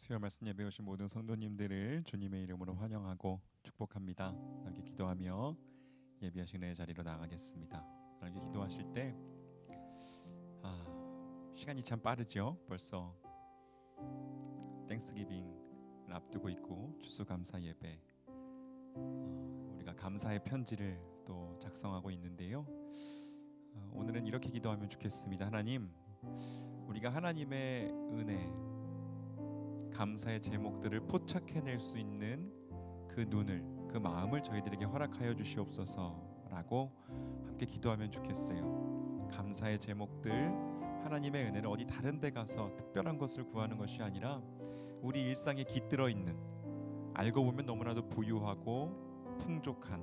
수요 말씀 예배 오신 모든 성도님들을 주님의 이름으로 환영하고 축복합니다. 함께 기도하며 예배하시는 자리로 나가겠습니다. 함께 기도하실 때 시간이 참 빠르죠. 벌써 땡스기빙을 앞두고 있고 추수감사 예배, 우리가 감사의 편지를 또 작성하고 있는데요. 오늘은 이렇게 기도하면 좋겠습니다. 하나님, 우리가 하나님의 은혜, 감사의 제목들을 포착해낼 수 있는 그 눈을, 그 마음을 저희들에게 허락하여 주시옵소서라고 함께 기도하면 좋겠어요. 감사의 제목들, 하나님의 은혜를 어디 다른 데 가서 특별한 것을 구하는 것이 아니라 우리 일상에 깃들어 있는, 알고 보면 너무나도 부유하고 풍족한,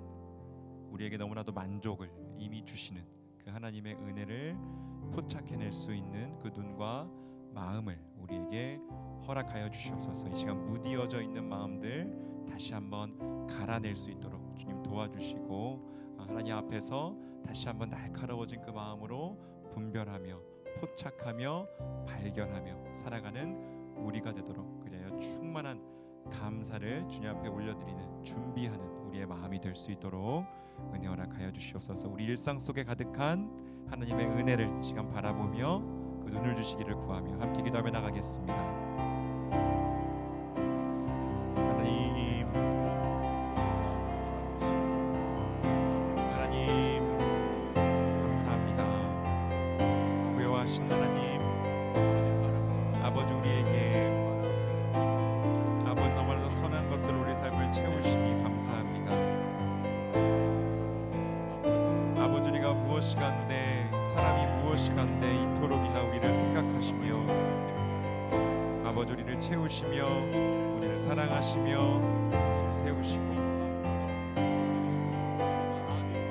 우리에게 너무나도 만족을 이미 주시는 그 하나님의 은혜를 포착해낼 수 있는 그 눈과 마음을 우리에게 허락하여 주시옵소서. 이 시간 무디어져 있는 마음들 다시 한번 갈아낼 수 있도록 주님 도와주시고, 하나님 앞에서 다시 한번 날카로워진 그 마음으로 분별하며 포착하며 발견하며 살아가는 우리가 되도록, 그래야 충만한 감사를 주님 앞에 올려드리는, 준비하는 우리의 마음이 될 수 있도록 은혜 허락하여 주시옵소서. 우리 일상 속에 가득한 하나님의 은혜를 시간 바라보며 그 눈을 주시기를 구하며 함께 기도하며 나가겠습니다. 하나님 감사합니다. 부여하신 하나님, 아버지, 우리에게 아버지 너무나도 선한 것들 우리 삶을 채우시니 감사합니다. 아버지, 우리가 무엇이간데, 사람이 무엇이간데 이토록이나 우리를 생각하시며 아버지 우리를 채우시며 우리를 사랑하시며 세우시고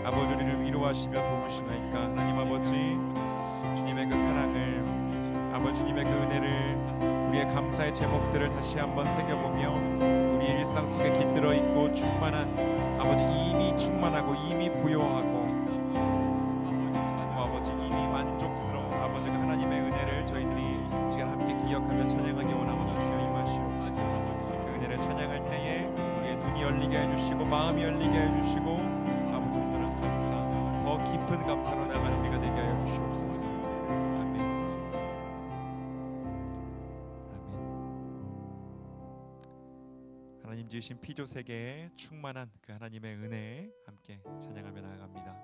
아버지 우리를 위로하시며 도우시나이까. 하나님 아버지, 주님의 그 사랑을, 아버지 주님의 그 은혜를, 우리의 감사의 제목들을 다시 한번 새겨보며 우리의 일상 속에 깃들어 있고 충만한, 아버지 이미 충만하고 이미 부요하고 아버지 이미 만족스러운 아버지 그 하나님의 은혜를 저희들이 시간 함께 기억하며 찬양하기 원하오니 주여 임하시옵소서. 그 은혜를 찬양할 때에 우리의 눈이 열리게 해주시고 마음이 열리게 해주시고 아버지 온전한 감사, 더 깊은 감사로 나가는 우리가 되게 하여 주시옵소서. 아멘. 하나님 지으신 피조 세계에 충만한 그 하나님의 은혜 함께 찬양하며 나아갑니다.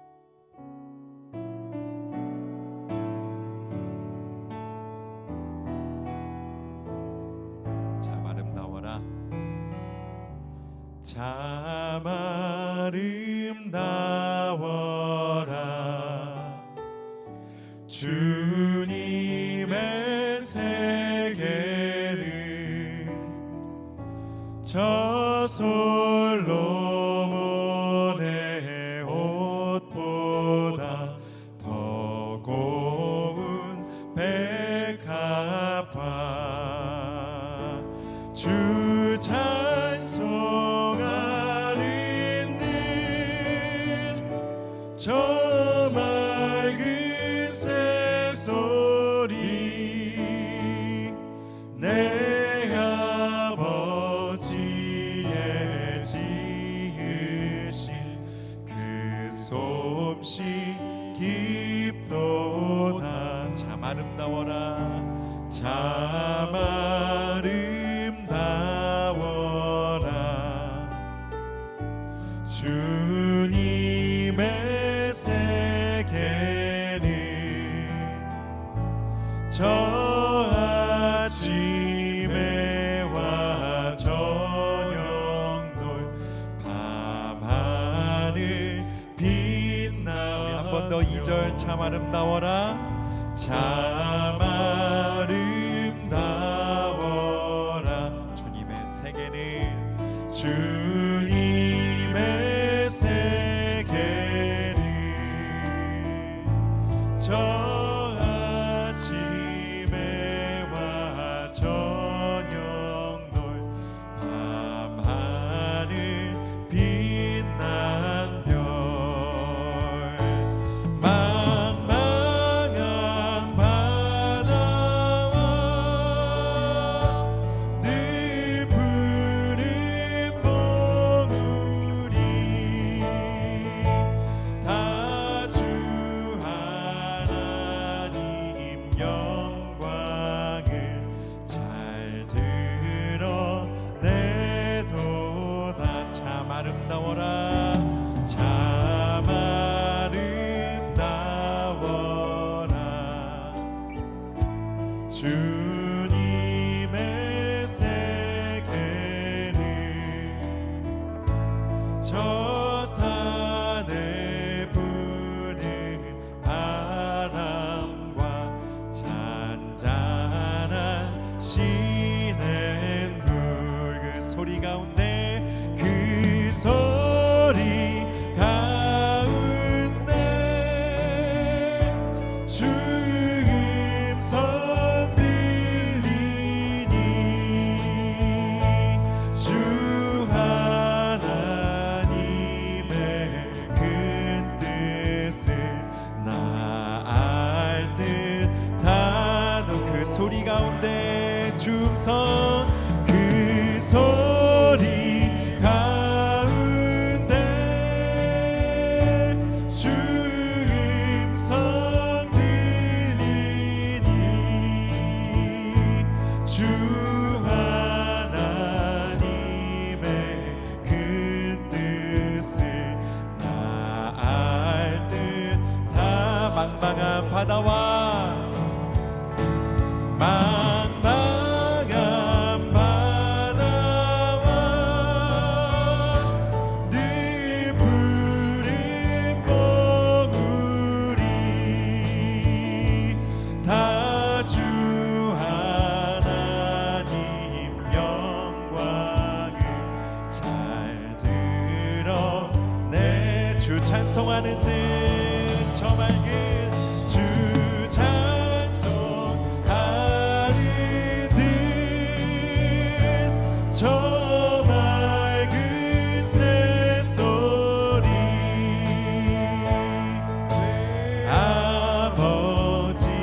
참 아름다워라 주님의 세계는 저 솔로몬의 옷보다 더 고운 백합화 주 찬송 저 맑은 새소리 내 아버지의 지으신 그 솜씨 깊도다. 참 아름다워라, 참 아름다워라 주님의 세계는 저 아침에 와 저녁놀 밤하늘 빛나. 우리 한 번 더 2절 참 아름다워라, 참 아름다워라 주님의 세계는 주님의 세계는 저 아침에 와 저녁놀 밤하늘 빛난 별 망망한 바다와 늘 주님의 세계를 저 산에 부는 바람과 잔잔한 시냇물 그 소리 가운데 그 소리 가운데 주 음성 들리니 주 하나님의 큰 뜻을 나 알 듯하도 그 소리 가운데 주 음성 그 소리 가운데 주 음성 들리니 주 하나님의 큰 뜻을 나 알 듯하 망망한 바다와 망망한 바다와 늘 푸른 봉우리 다 주 하나님 영광을 잘 드러내 주 찬송하는 듯 저 맑은 주 찬송하는 듯 저 맑은 새소리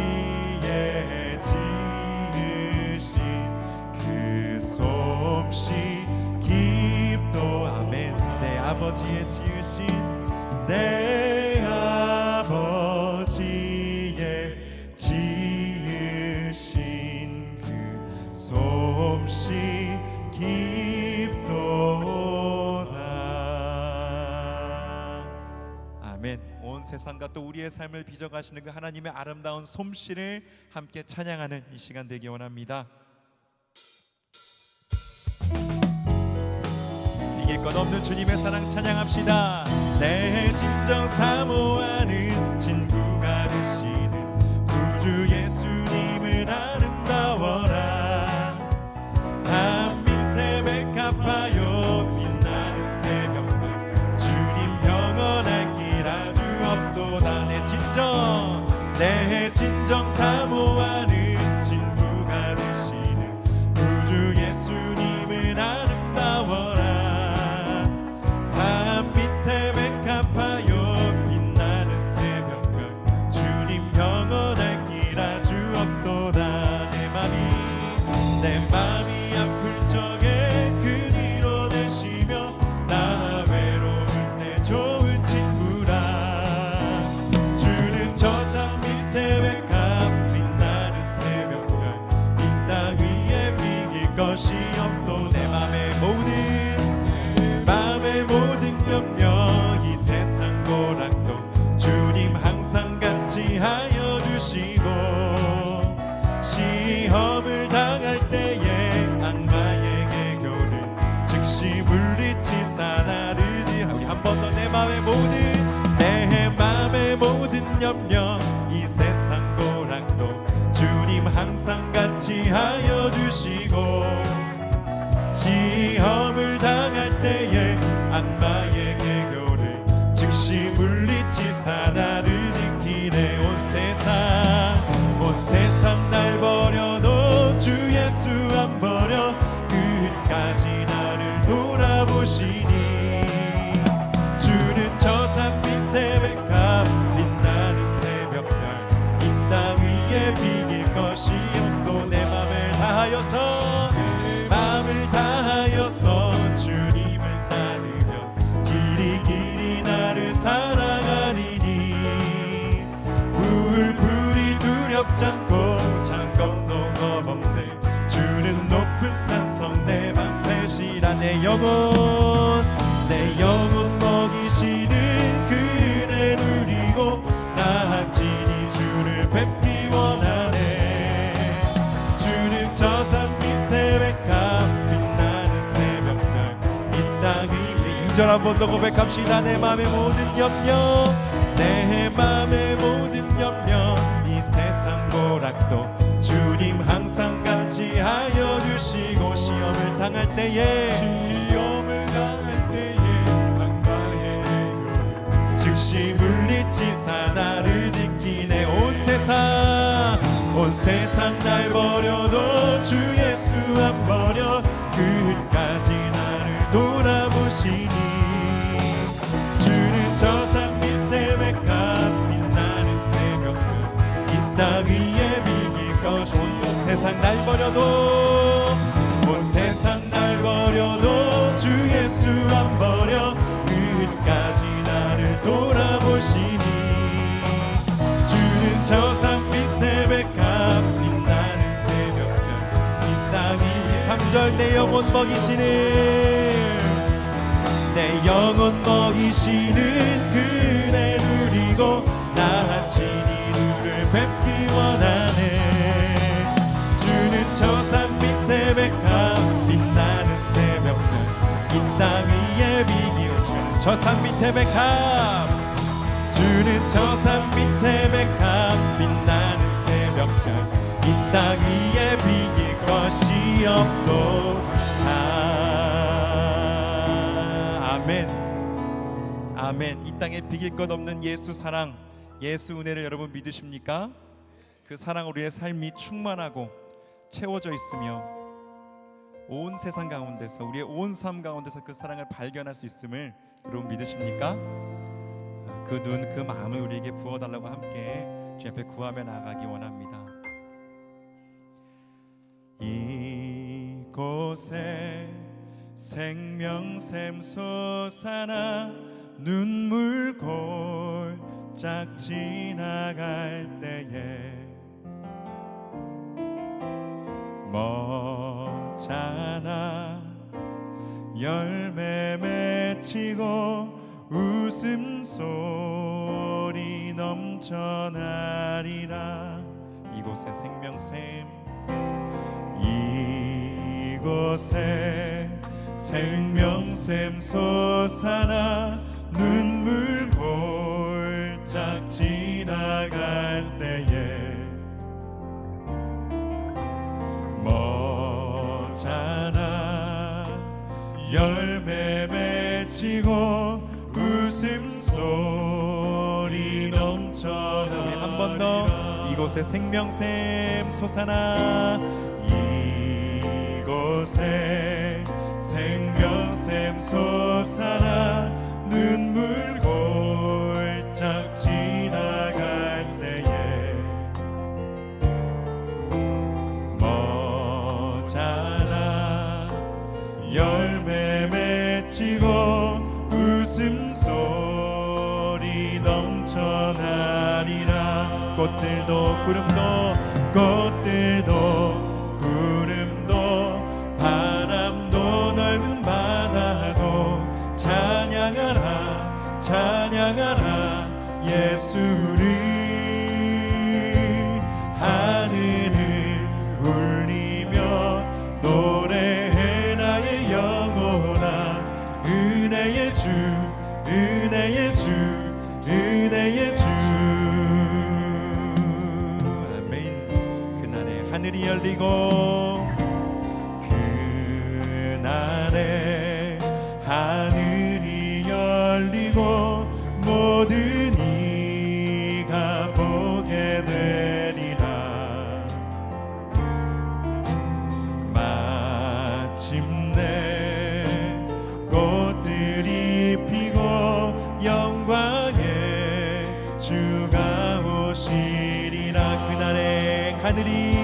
아버지의 지으신 그 솜씨 깊도 아멘 내 아버지의 지으신 내 아버지의 지으신 그 솜씨 깊도다 아멘. 온 세상과 또 우리의 삶을 빚어가시는 그 하나님의 아름다운 솜씨를 함께 찬양하는 이 시간 되기 원합니다. 이길 것 없는 주님의 사랑 찬양합시다. 내 진정 사모하는 친구가 되시는 구주 예수님을 아름다워라. 산 밑에 백합하여 빛나는 새벽별 주님 영원할 길 아주 없도다. 내 진정 사모하는 친구가 되시는 구주 예수님을 아름다워라. 산 밑에 백합하여 빛나는 새벽별 주님 영원할 길 아주 없도다. 내 맘이 아플 적에 그리로 되시며 나 외로울 때 좋은 친구라. 주는 저 산 밑에 백합 빛나는 새벽별 이 땅 위에 비길 것이 없도. 내 맘의 모든 염려 이 세상 고락도 주님 항상 같이 하여 주시고. 시험을 당할 때에 악마에게 교를 즉시 물리치사 나를 지하. 우리 한 번 더 내 맘의 모든 염려 이 세상 고락도 주님 항상 같이 하여 주시고. 시험을 당할 때에 악마에게 교를 즉시 물리치사 나를 지키네. 온 세상 날 버려도 주 예수 안 버려 끝까지 나를 돌아보시니. 주는 저 산 밑에 백합 빛나는 새벽별 이 땅 위에 비길 것이 없도. 내 맘을 다하여서 주님을 따르면 길이 나를 사랑하리니. 불이 두렵지 않고 참 건너 겁없네. 주는 높은 산성 내 방패시라. 내 영혼 먹이시는 그네 누리고 나아지니 주를 뵙기 원하네. 한 번 더 고백합시다. 내 맘의 모든 염려, 내 맘의 모든 염려, 이 세상 보락도 주님 항상 같이 하여 주시고, 시험을 당할 때에 즉시 물리치사 나를 지키네. 온 세상 날 버려도 주 예수 안 버려 끝까지 나를 돌아보시니. 주는 저 산 밑에 백합 빛나는 새벽별, 이 땅 위에 비길 것이. 온 세상 날 버려도, 온 세상 날 버려도 주 예수 안 버려 끝까지 나를 돌아보시니. 주는 저 산 밑에 백합 빛나는 새벽별, 이 땅 위. 3절 내 영혼 먹이시는, 내 영혼 먹이시는 그네 누리고 나아친 이루를 뵙기 원하네. 주는 저 산 밑에 백합 빛나는 새벽별, 이 땅 위에 비기오. 주는 저 산 밑에 백합, 주는 저 산 밑에 백합 빛나는 새벽별, 이 땅 위에 비길 것이 없도다. 아멘. 아멘. 이 땅에 비길 것 없는 예수 사랑, 예수 은혜를 여러분 믿으십니까? 그 사랑 우리의 삶이 충만하고 채워져 있으며 온 세상 가운데서, 우리의 온 삶 가운데서 그 사랑을 발견할 수 있음을 여러분 믿으십니까? 그 눈, 그 마음을 우리에게 부어달라고 함께 주 앞에 구하며 나아가기 원합니다. 이곳에 생명샘 솟아나 눈물 골짝 지나갈 때에 머잖아 열매 맺히고 웃음소리 넘쳐나리라. 이곳에 생명샘, 이곳에 생명샘 솟아나 눈물 골짝 지나갈 때에 머잖아 열매 맺히고 웃음소리 넘쳐나. 한 번 더. 이곳에 생명샘 솟아나, 이곳에 생명샘 솟아나 눈물 골짝 지나갈 때에 머잖아 열매 맺히고 웃음소리 넘쳐나리라. 꽃들도 구름도, 꽃들도 구름도, 바람도 넓은 바다도 찬양하라, 찬양하라 예수를. 하늘을 울리며 노래해 나의 영혼아, 은혜의 주, 은혜의 주, 은혜의 주. 아멘. 그날에 하늘이 열리고, 그날에 하늘이 열리고 모든 이가 보게 되리라. 마침내 꽃들이 피고 영광의 주가 오시리라. 그날에 하늘이,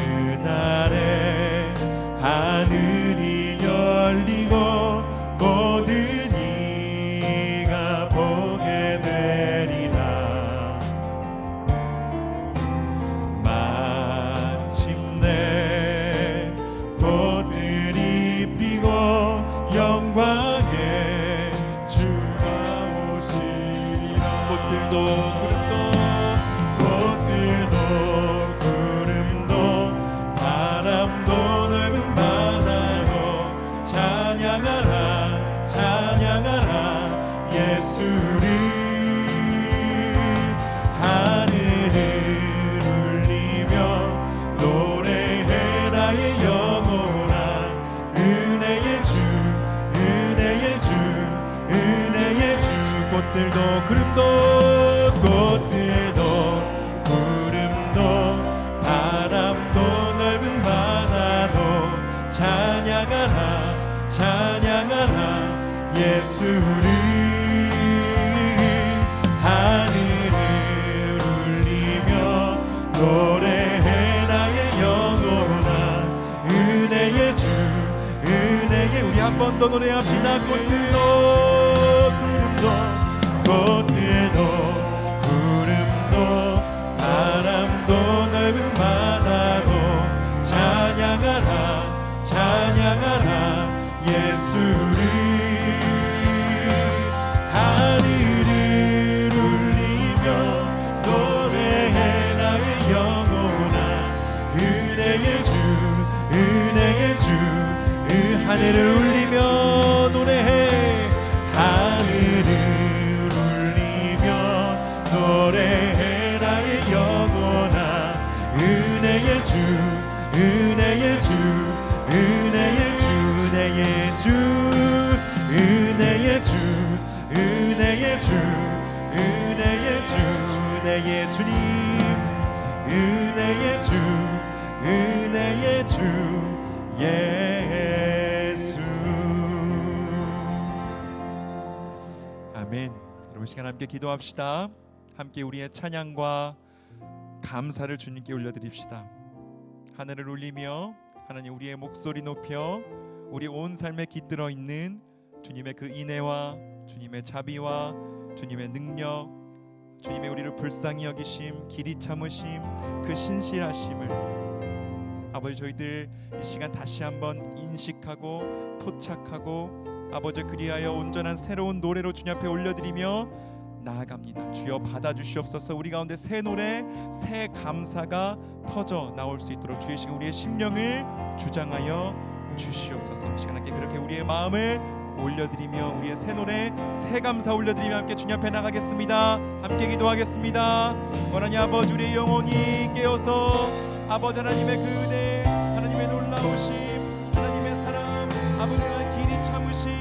그날에 하늘이 열리고 모든 이가 보게 되리라. 마침내 꽃들이 피고 영광의 주가 오시리라. 꽃들도 구름도, 꽃들도 구름도, 바람도 넓은 바다도 찬양하 예수를 하늘을 울리며 노래해 나의 영원한 은혜의 주 은혜의 우리 한 번 더 노래합시다. 꽃들도 구름도 바람도 넓은 바다도 찬양하라 찬양하라 예수를 하늘을 울리며 노래해 나의 영원한 은혜의 주 은혜의 주 하늘을 울리며 노래해 하늘을 울리며 노래해 나의 영원한 은혜의 주 은혜의 주 은혜의 주 은혜의 주 은혜의 주 은혜의 주 은혜의 주 은혜의 주님 은혜의 주 은혜의 주 예수. 아멘. 여러분 시간 함께 기도합시다. 함께 우리의 찬양과 감사를 주님께 올려드립시다. 하늘을 울리며 하나님 우리의 목소리 높여 우리 온 삶에 깃들어 있는 주님의 그 인애와 주님의 자비와 주님의 능력, 주님의 우리를 불쌍히 여기심, 길이 참으심, 그 신실하심을 아버지 저희들 이 시간 다시 한번 인식하고 포착하고 아버지 그리하여 온전한 새로운 노래로 주님 앞에 올려드리며 나아갑니다. 주여 받아주시옵소서. 우리 가운데 새 노래 새 감사가 터져 나올 수 있도록 주의 시간 우리의 심령을 주장하여 주시옵소서. 시간 함께 그렇게 우리의 마음을 올려드리며 우리의 새 노래 새 감사 올려드리며 함께 주님 앞에 나가겠습니다. 함께 기도하겠습니다. 원하니 아버지 우리의 영혼이 깨어서 아버지 하나님의 그 은혜 하나님의 놀라우심 하나님의 사랑 아버지의 길이 참으심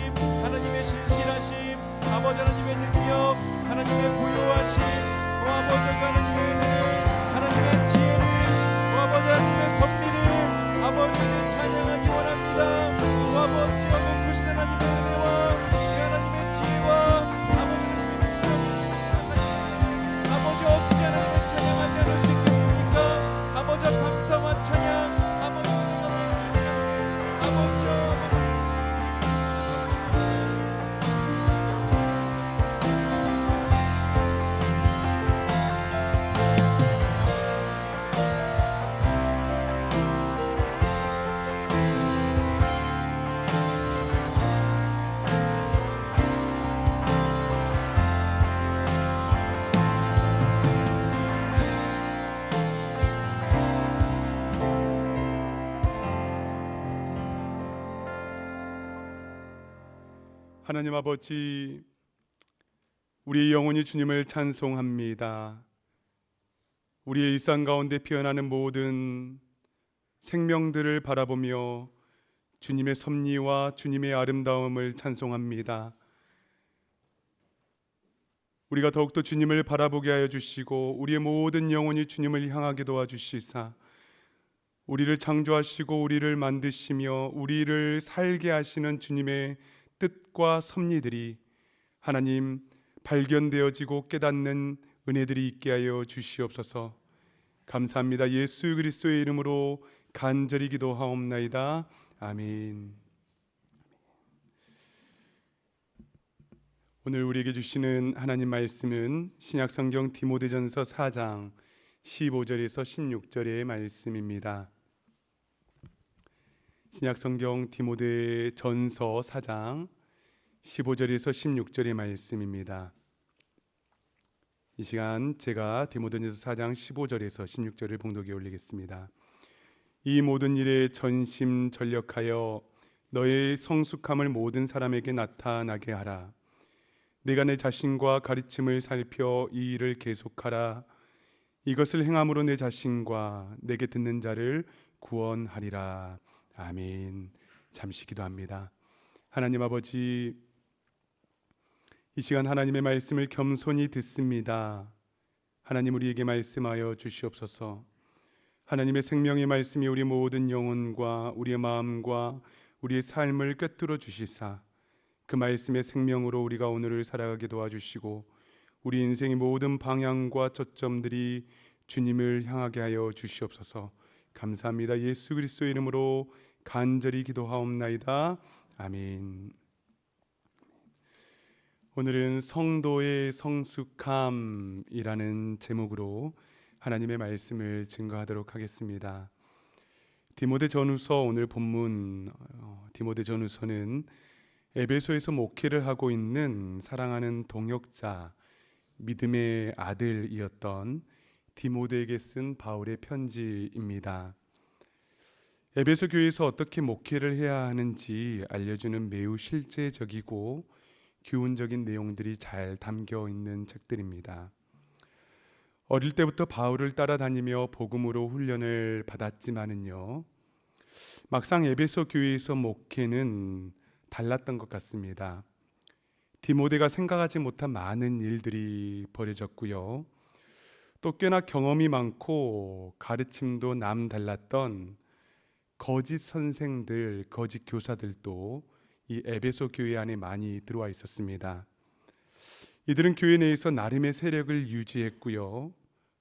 하나님의 신실하심 아버지 하나님의 능력 하나님의 부요하심 아버지 하나님의 은혜 하나님의 지혜를 아버지 하나님의 섭리를 아버지를 찬양하기 원합니다. 아버지 높으신 하나님의 은혜와 하나님의 지혜와 아버지 하나님의 능력 아버지 어찌 하나님을 찬양하지 않을 수 있겠습니까? 아버지 감사와 찬양 아버지 너를 주님께 아버지여 하나님 아버지, 우리의 영혼이 주님을 찬송합니다. 우리의 일상 가운데 피어나는 모든 생명들을 바라보며 주님의 섭리와 주님의 아름다움을 찬송합니다. 우리가 더욱더 주님을 바라보게 하여 주시고 우리의 모든 영혼이 주님을 향하게 도와주시사 우리를 창조하시고 우리를 만드시며 우리를 살게 하시는 주님의 뜻과 섭리들이 하나님 발견되어지고 깨닫는 은혜들이 있게 하여 주시옵소서. 감사합니다. 예수 그리스도의 이름으로 간절히 기도하옵나이다. 아멘. 오늘 우리에게 주시는 하나님 말씀은 신약성경 디모데전서 4장 15절에서 16절의 말씀입니다. 신약성경 디모데전서 4장 15절에서 16절의 말씀입니다. 이 시간 제가 디모데전서 4장 15절에서 16절을 봉독에 올리겠습니다. 이 모든 일에 전심전력하여 너의 성숙함을 모든 사람에게 나타나게 하라. 내가 내 자신과 가르침을 살펴 이 일을 계속하라. 이것을 행함으로 내 자신과 내게 듣는 자를 구원하리라. 아멘. 잠시 기도합니다. 하나님 아버지, 이 시간 하나님의 말씀을 겸손히 듣습니다. 하나님 우리에게 말씀하여 주시옵소서. 하나님의 생명의 말씀이 우리 모든 영혼과 우리의 마음과 우리의 삶을 꿰뚫어 주시사 그 말씀의 생명으로 우리가 오늘을 살아가게 도와주시고 우리 인생의 모든 방향과 초점들이 주님을 향하게 하여 주시옵소서. 감사합니다. 예수 그리스도의 이름으로 간절히 기도하옵나이다. 아멘. 오늘은 성도의 성숙함이라는 제목으로 하나님의 말씀을 증거하도록 하겠습니다. 디모데전후서 오늘 본문 디모데전후서는 에베소에서 목회를 하고 있는 사랑하는 동역자 믿음의 아들이었던 디모데에게 쓴 바울의 편지입니다. 에베소 교회에서 어떻게 목회를 해야 하는지 알려주는 매우 실제적이고 교훈적인 내용들이 잘 담겨 있는 책들입니다. 어릴 때부터 바울을 따라다니며 복음으로 훈련을 받았지만은요, 막상 에베소 교회에서 목회는 달랐던 것 같습니다. 디모데가 생각하지 못한 많은 일들이 벌어졌고요, 또 꽤나 경험이 많고 가르침도 남달랐던 거짓 선생들, 거짓 교사들도 이 에베소 교회 안에 많이 들어와 있었습니다. 이들은 교회 내에서 나름의 세력을 유지했고요,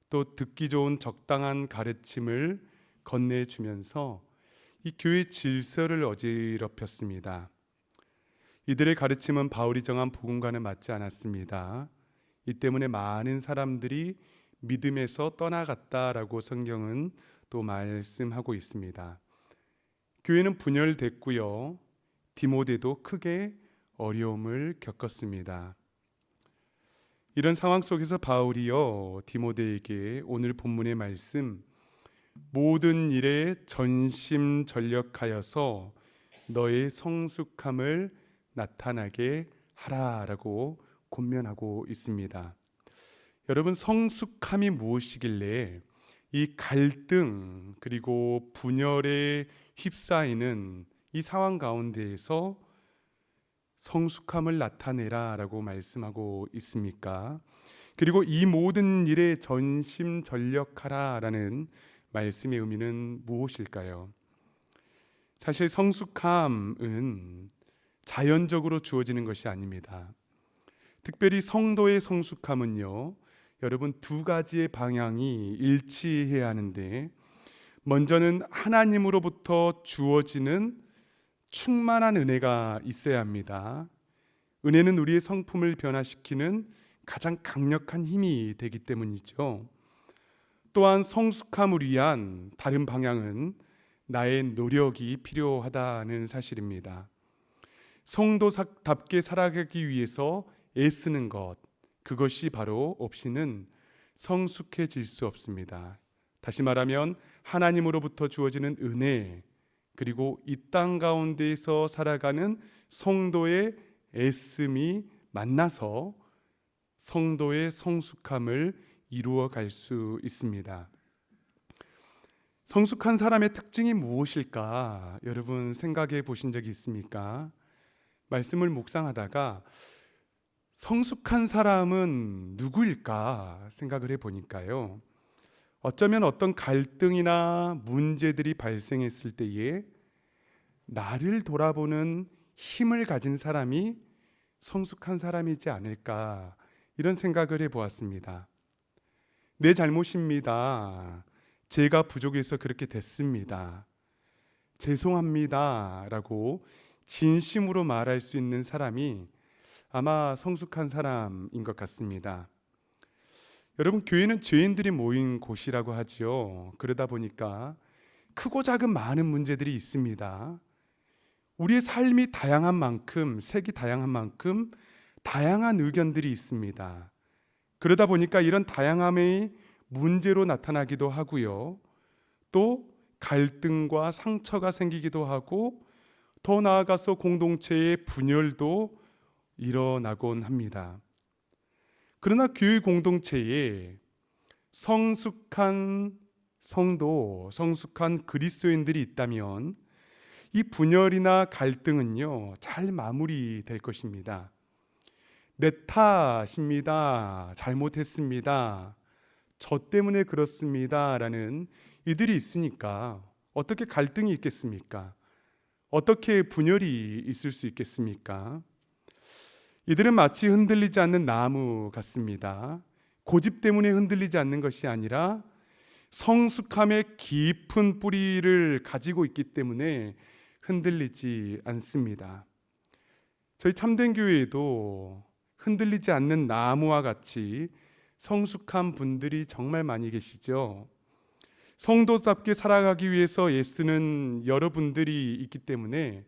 또 듣기 좋은 적당한 가르침을 건네주면서 이 교회 질서를 어지럽혔습니다. 이들의 가르침은 바울이 정한 복음과는 맞지 않았습니다. 이 때문에 많은 사람들이 믿음에서 떠나갔다라고 성경은 또 말씀하고 있습니다. 교회는 분열됐고요, 디모데도 크게 어려움을 겪었습니다. 이런 상황 속에서 바울이요 디모데에게 오늘 본문의 말씀 모든 일에 전심전력하여서 너의 성숙함을 나타나게 하라라고 권면하고 있습니다. 여러분, 성숙함이 무엇이길래 이 갈등 그리고 분열에 휩싸이는 이 상황 가운데에서 성숙함을 나타내라라고 말씀하고 있습니까? 그리고 이 모든 일에 전심전력하라라는 말씀의 의미는 무엇일까요? 사실 성숙함은 자연적으로 주어지는 것이 아닙니다. 특별히 성도의 성숙함은요, 여러분 두 가지의 방향이 일치해야 하는데, 먼저는 하나님으로부터 주어지는 충만한 은혜가 있어야 합니다. 은혜는 우리의 성품을 변화시키는 가장 강력한 힘이 되기 때문이죠. 또한 성숙함을 위한 다른 방향은 나의 노력이 필요하다는 사실입니다. 성도답게 살아가기 위해서 애쓰는 것, 그것이 바로 없이는 성숙해질 수 없습니다. 다시 말하면 하나님으로부터 주어지는 은혜, 그리고 이 땅 가운데에서 살아가는 성도의 애씀이 만나서 성도의 성숙함을 이루어 갈 수 있습니다. 성숙한 사람의 특징이 무엇일까? 여러분 생각해 보신 적이 있습니까? 말씀을 묵상하다가 성숙한 사람은 누구일까 생각을 해 보니까요, 어쩌면 어떤 갈등이나 문제들이 발생했을 때에 나를 돌아보는 힘을 가진 사람이 성숙한 사람이지 않을까, 이런 생각을 해보았습니다. 내 잘못입니다. 제가 부족해서 그렇게 됐습니다. 죄송합니다. 라고 진심으로 말할 수 있는 사람이 아마 성숙한 사람인 것 같습니다. 여러분, 교회는 죄인들이 모인 곳이라고 하죠. 그러다 보니까 크고 작은 많은 문제들이 있습니다. 우리의 삶이 다양한 만큼, 색이 다양한 만큼 다양한 의견들이 있습니다. 그러다 보니까 이런 다양함의 문제로 나타나기도 하고요, 또 갈등과 상처가 생기기도 하고, 더 나아가서 공동체의 분열도 일어나곤 합니다. 그러나 교회 공동체에 성숙한 성도, 성숙한 그리스도인들이 있다면 이 분열이나 갈등은요, 잘 마무리될 것입니다. 내 탓입니다. 잘못했습니다. 저 때문에 그렇습니다. 라는 이들이 있으니까 어떻게 갈등이 있겠습니까? 어떻게 분열이 있을 수 있겠습니까? 이들은 마치 흔들리지 않는 나무 같습니다. 고집 때문에 흔들리지 않는 것이 아니라 성숙함의 깊은 뿌리를 가지고 있기 때문에 흔들리지 않습니다. 저희 참된 교회에도 흔들리지 않는 나무와 같이 성숙한 분들이 정말 많이 계시죠. 성도답게 살아가기 위해서 애쓰는 여러분들이 있기 때문에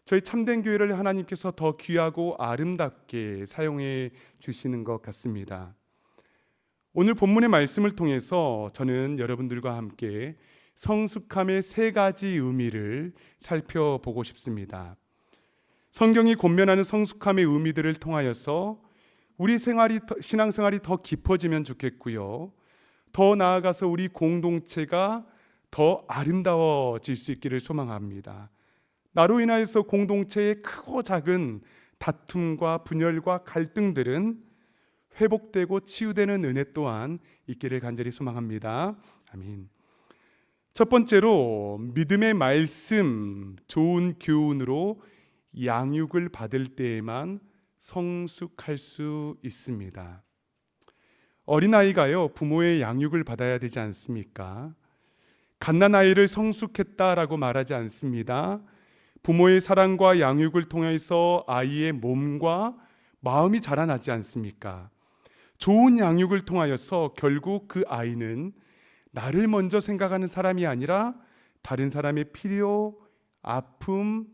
저희 참된 교회를 하나님께서 더 귀하고 아름답게 사용해 주시는 것 같습니다. 오늘 본문의 말씀을 통해서 저는 여러분들과 함께 성숙함의 세 가지 의미를 살펴보고 싶습니다. 성경이 권면하는 성숙함의 의미들을 통하여서 우리 신앙생활이 더 깊어지면 좋겠고요. 더 나아가서 우리 공동체가 더 아름다워질 수 있기를 소망합니다. 나로 인하여서 공동체의 크고 작은 다툼과 분열과 갈등들은 회복되고 치유되는 은혜 또한 있기를 간절히 소망합니다. 아멘. 첫 번째로 믿음의 말씀, 좋은 교훈으로 양육을 받을 때에만 성숙할 수 있습니다. 어린아이가요, 부모의 양육을 받아야 되지 않습니까? 갓난아이를 성숙했다라고 말하지 않습니다. 부모의 사랑과 양육을 통해서 아이의 몸과 마음이 자라나지 않습니까? 좋은 양육을 통하여서 결국 그 아이는 나를 먼저 생각하는 사람이 아니라 다른 사람의 필요, 아픔,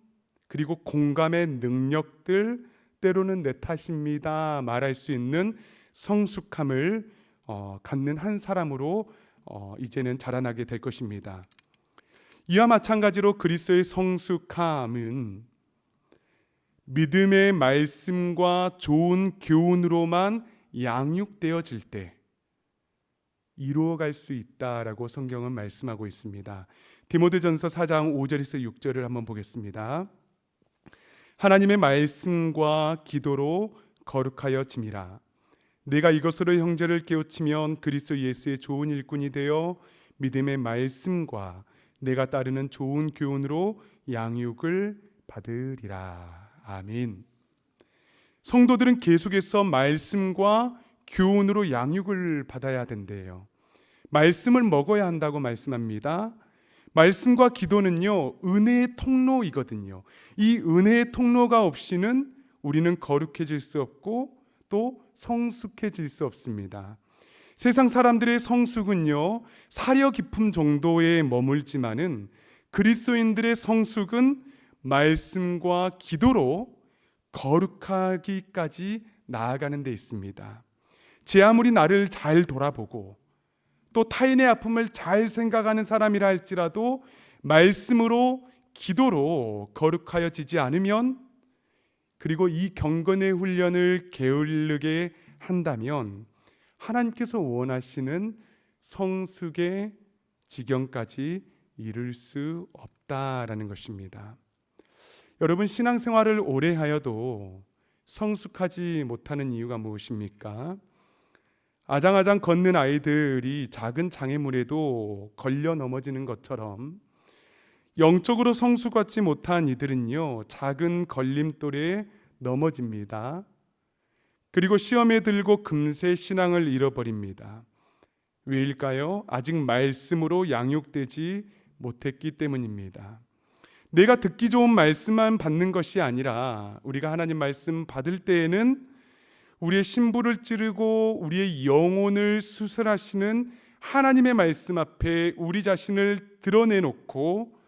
그리고 공감의 능력들, 때로는 내 탓입니다 말할 수 있는 성숙함을 갖는 한 사람으로 이제는 자라나게 될 것입니다. 이와 마찬가지로 그리스도의 성숙함은 믿음의 말씀과 좋은 교훈으로만 양육되어질 때 이루어갈 수 있다라고 성경은 말씀하고 있습니다. 디모데전서 4장 5절에서 6절을 한번 보겠습니다. 하나님의 말씀과 기도로 거룩하여 짐이라. 내가 이것으로 형제를 깨우치면 그리스도 예수의 좋은 일꾼이 되어 믿음의 말씀과 내가 따르는 좋은 교훈으로 양육을 받으리라. 아멘. 성도들은 계속해서 말씀과 교훈으로 양육을 받아야 된대요. 말씀을 먹어야 한다고 말씀합니다. 말씀과 기도는요, 은혜의 통로이거든요. 이 은혜의 통로가 없이는 우리는 거룩해질 수 없고 또 성숙해질 수 없습니다. 세상 사람들의 성숙은요, 사려 깊음 정도에 머물지만은 그리스도인들의 성숙은 말씀과 기도로 거룩하기까지 나아가는 데 있습니다. 제 아무리 나를 잘 돌아보고 또 타인의 아픔을 잘 생각하는 사람이라 할지라도 말씀으로 기도로 거룩하여지지 않으면, 그리고 이 경건의 훈련을 게을르게 한다면 하나님께서 원하시는 성숙의 지경까지 이룰 수 없다라는 것입니다. 여러분, 신앙생활을 오래 하여도 성숙하지 못하는 이유가 무엇입니까? 아장아장 걷는 아이들이 작은 장애물에도 걸려 넘어지는 것처럼 영적으로 성숙하지 못한 이들은요, 작은 걸림돌에 넘어집니다. 그리고 시험에 들고 금세 신앙을 잃어버립니다. 왜일까요? 아직 말씀으로 양육되지 못했기 때문입니다. 내가 듣기 좋은 말씀만 받는 것이 아니라 우리가 하나님 말씀 받을 때에는 우리의 심부를 찌르고 우리의 영혼을 수술하시는 하나님의 말씀 앞에 우리 자신을 드러내놓고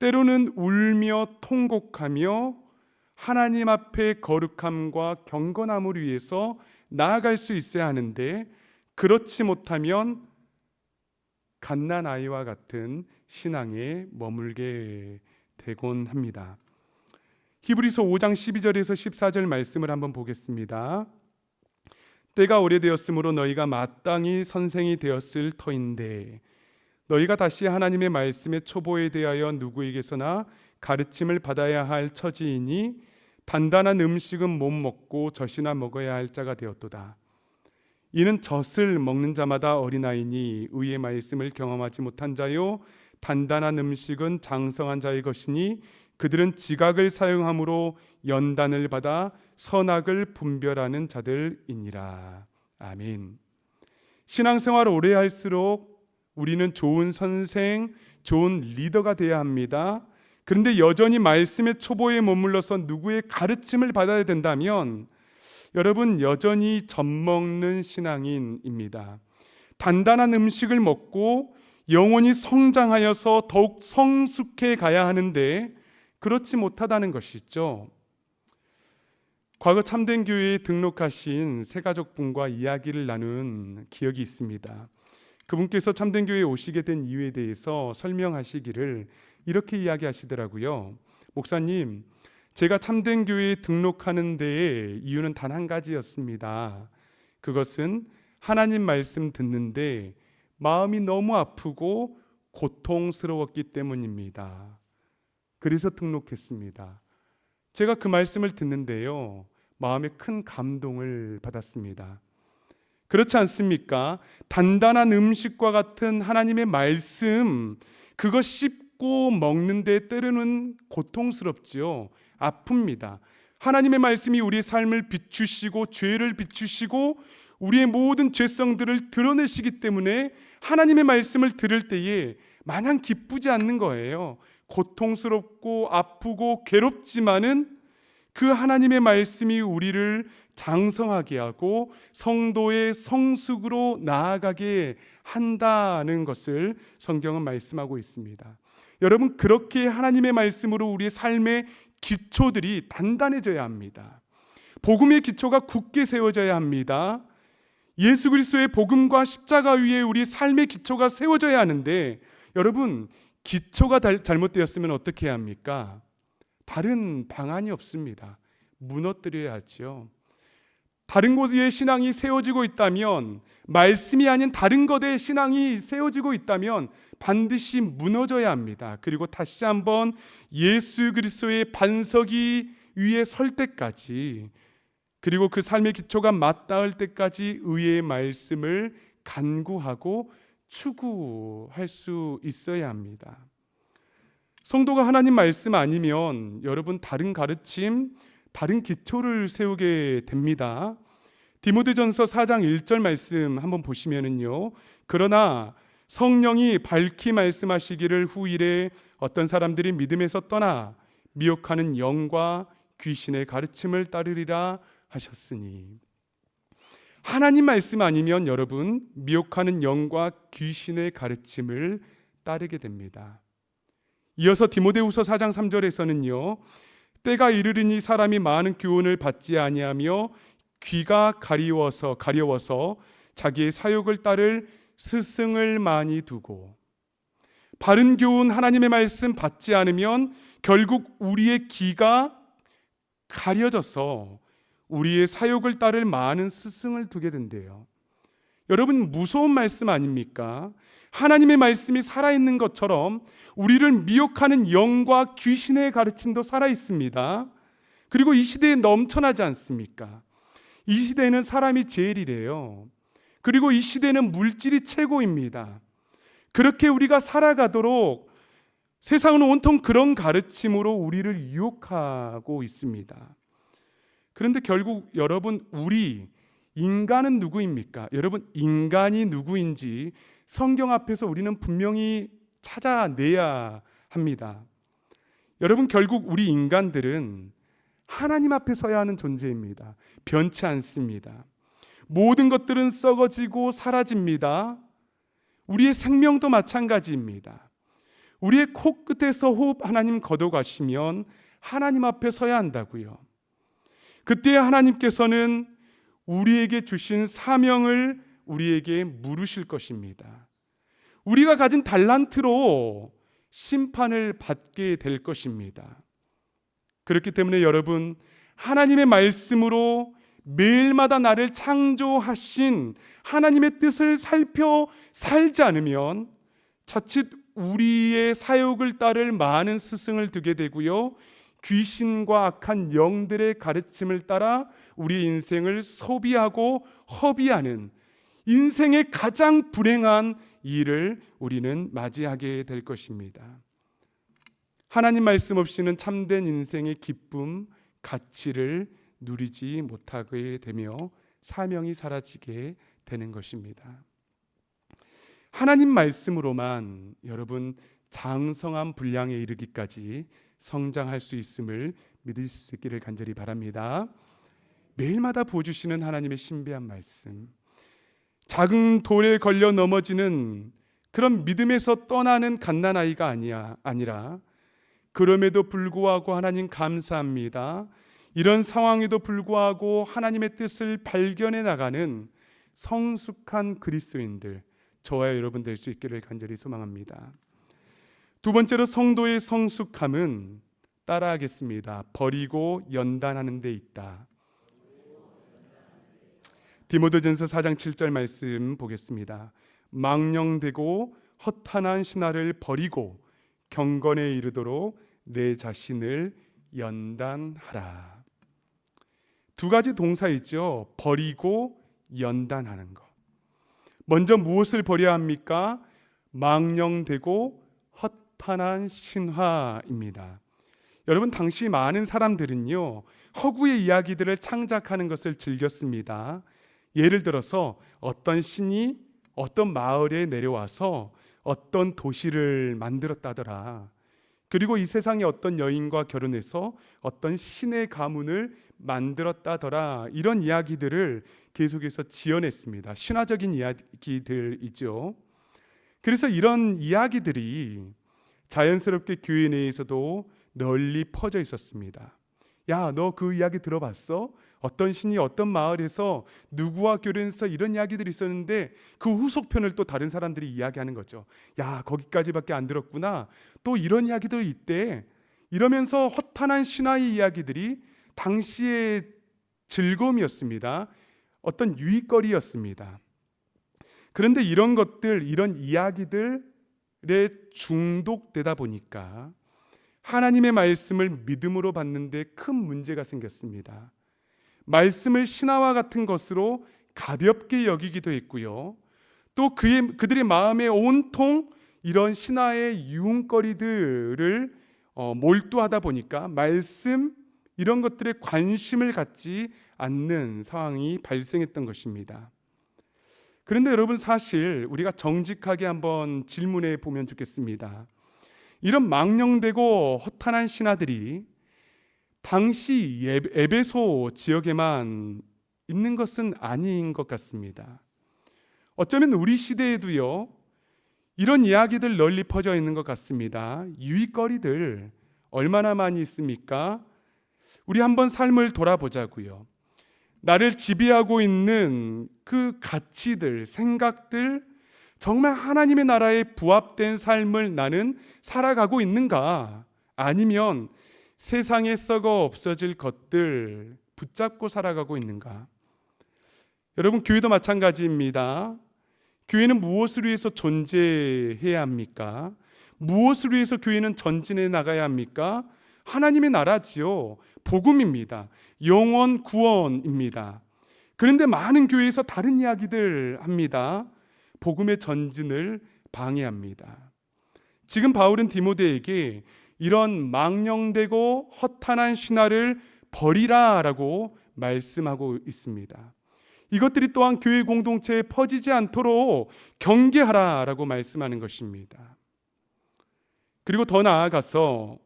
때로는 울며 통곡하며 하나님 앞에 거룩함과 경건함을 위해서 나아갈 수 있어야 하는데, 그렇지 못하면 갓난아이와 같은 신앙에 머물게 되곤 합니다. 히브리서 5장 12절에서 14절 말씀을 한번 보겠습니다. 때가 오래되었으므로 너희가 마땅히 선생이 되었을 터인데 너희가 다시 하나님의 말씀의 초보에 대하여 누구에게서나 가르침을 받아야 할 처지이니 단단한 음식은 못 먹고 젖이나 먹어야 할 자가 되었도다. 이는 젖을 먹는 자마다 어린아이니 의의 말씀을 경험하지 못한 자요, 단단한 음식은 장성한 자의 것이니 그들은 지각을 사용함으로 연단을 받아 선악을 분별하는 자들이니라. 아멘. 신앙생활을 오래 할수록 우리는 좋은 선생, 좋은 리더가 되어야 합니다. 그런데 여전히 말씀의 초보에 머물러서 누구의 가르침을 받아야 된다면 여러분 여전히 젖먹는 신앙인입니다. 단단한 음식을 먹고 영혼이 성장하여서 더욱 성숙해 가야 하는데 그렇지 못하다는 것이죠. 과거 참된 교회에 등록하신 새가족분과 이야기를 나눈 기억이 있습니다. 그분께서 참된 교회에 오시게 된 이유에 대해서 설명하시기를 이렇게 이야기하시더라고요. 목사님, 제가 참된 교회에 등록하는 데에 이유는 단 한 가지였습니다. 그것은 하나님 말씀 듣는데 마음이 너무 아프고 고통스러웠기 때문입니다. 그래서 등록했습니다. 제가 그 말씀을 듣는데요, 마음에 큰 감동을 받았습니다. 그렇지 않습니까? 단단한 음식과 같은 하나님의 말씀, 그거 씹고 먹는데 때로는 고통스럽지요. 아픕니다. 하나님의 말씀이 우리의 삶을 비추시고 죄를 비추시고 우리의 모든 죄성들을 드러내시기 때문에 하나님의 말씀을 들을 때에 마냥 기쁘지 않는 거예요. 고통스럽고 아프고 괴롭지만은 그 하나님의 말씀이 우리를 장성하게 하고 성도의 성숙으로 나아가게 한다는 것을 성경은 말씀하고 있습니다. 여러분, 그렇게 하나님의 말씀으로 우리의 삶의 기초들이 단단해져야 합니다. 복음의 기초가 굳게 세워져야 합니다. 예수 그리스도의 복음과 십자가 위에 우리 삶의 기초가 세워져야 하는데 여러분, 기초가 잘못되었으면 어떻게 해야 합니까? 다른 방안이 없습니다. 무너뜨려야 하지요. 다른 곳에 신앙이 세워지고 있다면, 말씀이 아닌 다른 것에 신앙이 세워지고 있다면 반드시 무너져야 합니다. 그리고 다시 한번 예수 그리스도의 반석 위에 설 때까지, 그리고 그 삶의 기초가 맞닿을 때까지 의의 말씀을 간구하고 추구할 수 있어야 합니다. 성도가 하나님 말씀 아니면 여러분 다른 가르침, 다른 기초를 세우게 됩니다. 디모데전서 4장 1절 말씀 한번 보시면은요, 그러나 성령이 밝히 말씀하시기를 후일에 어떤 사람들이 믿음에서 떠나 미혹하는 영과 귀신의 가르침을 따르리라 하셨으니, 하나님 말씀 아니면 여러분 미혹하는 영과 귀신의 가르침을 따르게 됩니다. 이어서 디모데후서 4장 3절에서는요, 때가 이르리니 사람이 많은 교훈을 받지 아니하며 귀가 가려워서 자기의 사욕을 따를 스승을 많이 두고, 바른 교훈 하나님의 말씀 받지 않으면 결국 우리의 귀가 가려져서 우리의 사욕을 따를 많은 스승을 두게 된대요. 여러분, 무서운 말씀 아닙니까? 하나님의 말씀이 살아있는 것처럼 우리를 미혹하는 영과 귀신의 가르침도 살아있습니다. 그리고 이 시대에 넘쳐나지 않습니까? 이 시대에는 사람이 제일이래요. 그리고 이 시대는 물질이 최고입니다. 그렇게 우리가 살아가도록 세상은 온통 그런 가르침으로 우리를 유혹하고 있습니다. 그런데 결국 여러분, 우리 인간은 누구입니까? 여러분, 인간이 누구인지 성경 앞에서 우리는 분명히 찾아내야 합니다. 여러분, 결국 우리 인간들은 하나님 앞에 서야 하는 존재입니다. 변치 않습니다. 모든 것들은 썩어지고 사라집니다. 우리의 생명도 마찬가지입니다. 우리의 코끝에서 호흡 하나님 걷어가시면 하나님 앞에 서야 한다고요. 그때 하나님께서는 우리에게 주신 사명을 우리에게 물으실 것입니다. 우리가 가진 달란트로 심판을 받게 될 것입니다. 그렇기 때문에 여러분, 하나님의 말씀으로 매일마다 나를 창조하신 하나님의 뜻을 살펴 살지 않으면 자칫 우리의 사욕을 따를 많은 스승을 두게 되고요, 귀신과 악한 영들의 가르침을 따라 우리 인생을 소비하고 허비하는 인생의 가장 불행한 일을 우리는 맞이하게 될 것입니다. 하나님 말씀 없이는 참된 인생의 기쁨, 가치를 누리지 못하게 되며 사명이 사라지게 되는 것입니다. 하나님 말씀으로만 여러분 장성한 분량에 이르기까지 성장할 수 있음을 믿을 수 있기를 간절히 바랍니다. 매일마다 부어주시는 하나님의 신비한 말씀, 작은 돌에 걸려 넘어지는 그런 믿음에서 떠나는 갓난아이가 아니라 그럼에도 불구하고 하나님 감사합니다, 이런 상황에도 불구하고 하나님의 뜻을 발견해 나가는 성숙한 그리스도인들, 저와 여러분 될 수 있기를 간절히 소망합니다. 두 번째로 성도의 성숙함은 따라하겠습니다. 버리고 연단하는 데 있다. 디모데전서 4장 7절 말씀 보겠습니다. 망령되고 허탄한 신화를 버리고 경건에 이르도록 내 자신을 연단하라. 두 가지 동사 있죠. 버리고 연단하는 것. 먼저 무엇을 버려야 합니까? 망령되고 허탄한 신화입니다. 여러분, 당시 많은 사람들은요, 허구의 이야기들을 창작하는 것을 즐겼습니다. 예를 들어서 어떤 신이 어떤 마을에 내려와서 어떤 도시를 만들었다더라. 그리고 이 세상에 어떤 여인과 결혼해서 어떤 신의 가문을 만들었다더라. 이런 이야기들을 계속해서 지어냈습니다. 신화적인 이야기들이죠. 그래서 이런 이야기들이 자연스럽게 교회 내에서도 널리 퍼져 있었습니다. 야, 너 그 이야기 들어봤어? 어떤 신이 어떤 마을에서 누구와 결혼해서 이런 이야기들이 있었는데 그 후속편을 또 다른 사람들이 이야기하는 거죠. 야, 거기까지밖에 안 들었구나. 또 이런 이야기도 있대. 이러면서 허탄한 신화의 이야기들이 당시의 즐거움이었습니다. 어떤 유익거리였습니다. 그런데 이런 것들, 이런 이야기들에 중독되다 보니까 하나님의 말씀을 믿음으로 받는데 큰 문제가 생겼습니다. 말씀을 신화와 같은 것으로 가볍게 여기기도 했고요. 또 그들의 마음에 온통 이런 신화의 유흥거리들을 몰두하다 보니까 말씀 이런 것들에 관심을 갖지 않는 상황이 발생했던 것입니다. 그런데 여러분, 사실 우리가 정직하게 한번 질문해 보면 좋겠습니다. 이런 망령되고 허탄한 신화들이 당시 에베소 지역에만 있는 것은 아닌 것 같습니다. 어쩌면 우리 시대에도요, 이런 이야기들 널리 퍼져 있는 것 같습니다. 유익거리들 얼마나 많이 있습니까? 우리 한번 삶을 돌아보자고요. 나를 지배하고 있는 그 가치들, 생각들, 정말 하나님의 나라에 부합된 삶을 나는 살아가고 있는가? 아니면 세상에 썩어 없어질 것들 붙잡고 살아가고 있는가? 여러분, 교회도 마찬가지입니다. 교회는 무엇을 위해서 존재해야 합니까? 무엇을 위해서 교회는 전진해 나가야 합니까? 하나님의 나라지요. 복음입니다. 영원 구원입니다. 그런데 많은 교회에서 다른 이야기들 합니다. 복음의 전진을 방해합니다. 지금 바울은 디모데에게 이런 망령되고 허탄한 신화를 버리라라고 말씀하고 있습니다. 이것들이 또한 교회 공동체에 퍼지지 않도록 경계하라라고 말씀하는 것입니다. 그리고 더 나아가서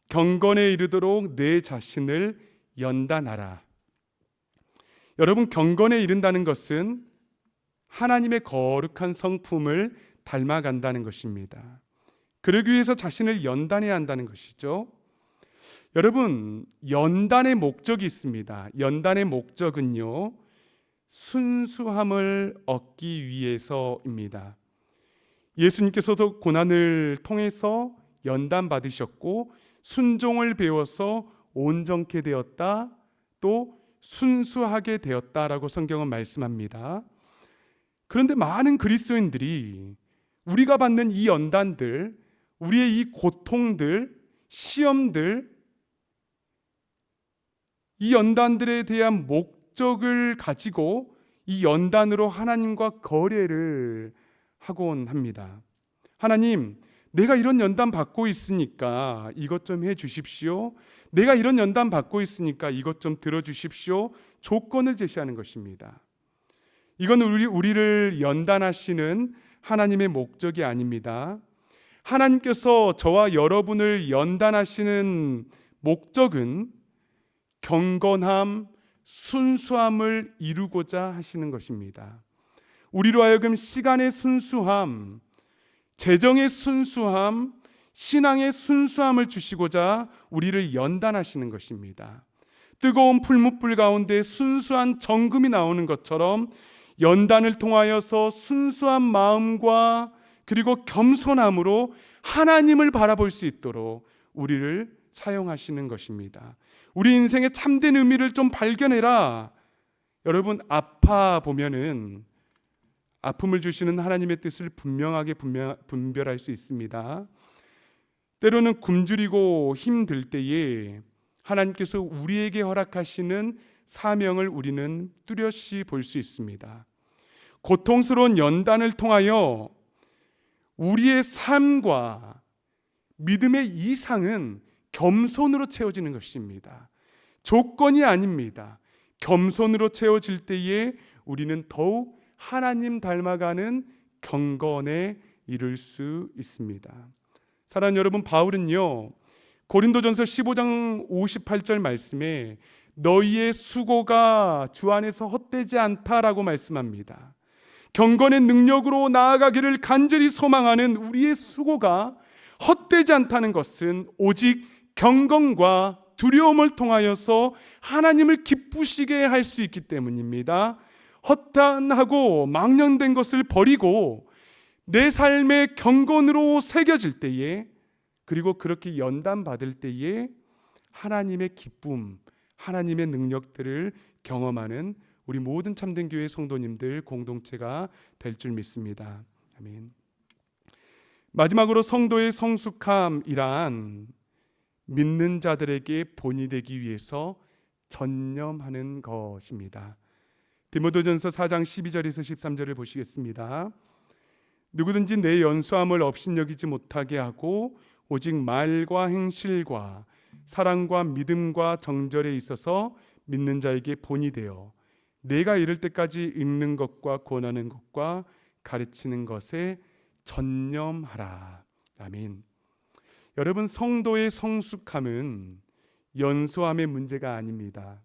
경건에 이르도록 내 자신을 연단하라. 여러분, 경건에 이른다는 것은 하나님의 거룩한 성품을 닮아간다는 것입니다. 그러기 위해서 자신을 연단해야 한다는 것이죠. 여러분, 연단의 목적이 있습니다. 연단의 목적은요, 순수함을 얻기 위해서입니다. 예수님께서도 고난을 통해서 연단 받으셨고 순종을 배워서 온전케 되었다, 또 순수하게 되었다라고 성경은 말씀합니다. 그런데 많은 그리스도인들이 우리가 받는 이 연단들, 우리의 이 고통들, 시험들, 이 연단들에 대한 목적을 가지고 이 연단으로 하나님과 거래를 하곤 합니다. 하나님, 내가 이런 연단 받고 있으니까 이것 좀 해 주십시오. 내가 이런 연단 받고 있으니까 이것 좀 들어 주십시오. 조건을 제시하는 것입니다. 이건 우리를 연단하시는 하나님의 목적이 아닙니다. 하나님께서 저와 여러분을 연단하시는 목적은 경건함, 순수함을 이루고자 하시는 것입니다. 우리로 하여금 시간의 순수함, 재정의 순수함, 신앙의 순수함을 주시고자 우리를 연단하시는 것입니다. 뜨거운 풀무불 가운데 순수한 정금이 나오는 것처럼 연단을 통하여서 순수한 마음과 그리고 겸손함으로 하나님을 바라볼 수 있도록 우리를 사용하시는 것입니다. 우리 인생의 참된 의미를 좀 발견해라. 여러분, 아파 보면은 아픔을 주시는 하나님의 뜻을 분명하게 분별할 수 있습니다. 때로는 굶주리고 힘들 때에 하나님께서 우리에게 허락하시는 사명을 우리는 뚜렷이 볼 수 있습니다. 고통스러운 연단을 통하여 우리의 삶과 믿음의 이상은 겸손으로 채워지는 것입니다. 조건이 아닙니다. 겸손으로 채워질 때에 우리는 더욱 하나님 닮아가는 경건에 이를 수 있습니다. 사랑하는 여러분, 바울은요 고린도전서 15장 58절 말씀에 너희의 수고가 주 안에서 헛되지 않다라고 말씀합니다. 경건의 능력으로 나아가기를 간절히 소망하는 우리의 수고가 헛되지 않다는 것은 오직 경건과 두려움을 통하여서 하나님을 기쁘시게 할 수 있기 때문입니다. 허탄하고 망령된 것을 버리고 내 삶의 경건으로 새겨질 때에, 그리고 그렇게 연단받을 때에 하나님의 기쁨, 하나님의 능력들을 경험하는 우리 모든 참된 교회 성도님들 공동체가 될 줄 믿습니다. 아멘. 마지막으로 성도의 성숙함이란 믿는 자들에게 본이 되기 위해서 전념하는 것입니다. 디모데전서 4장 12절에서 13절을 보시겠습니다. 누구든지 내 연수함을 업신여기지 못하게 하고 오직 말과 행실과 사랑과 믿음과 정절에 있어서 믿는 자에게 본이 되어 내가 이를 때까지 읽는 것과 권하는 것과 가르치는 것에 전념하라. 아멘. 여러분, 성도의 성숙함은 연소함의 문제가 아닙니다.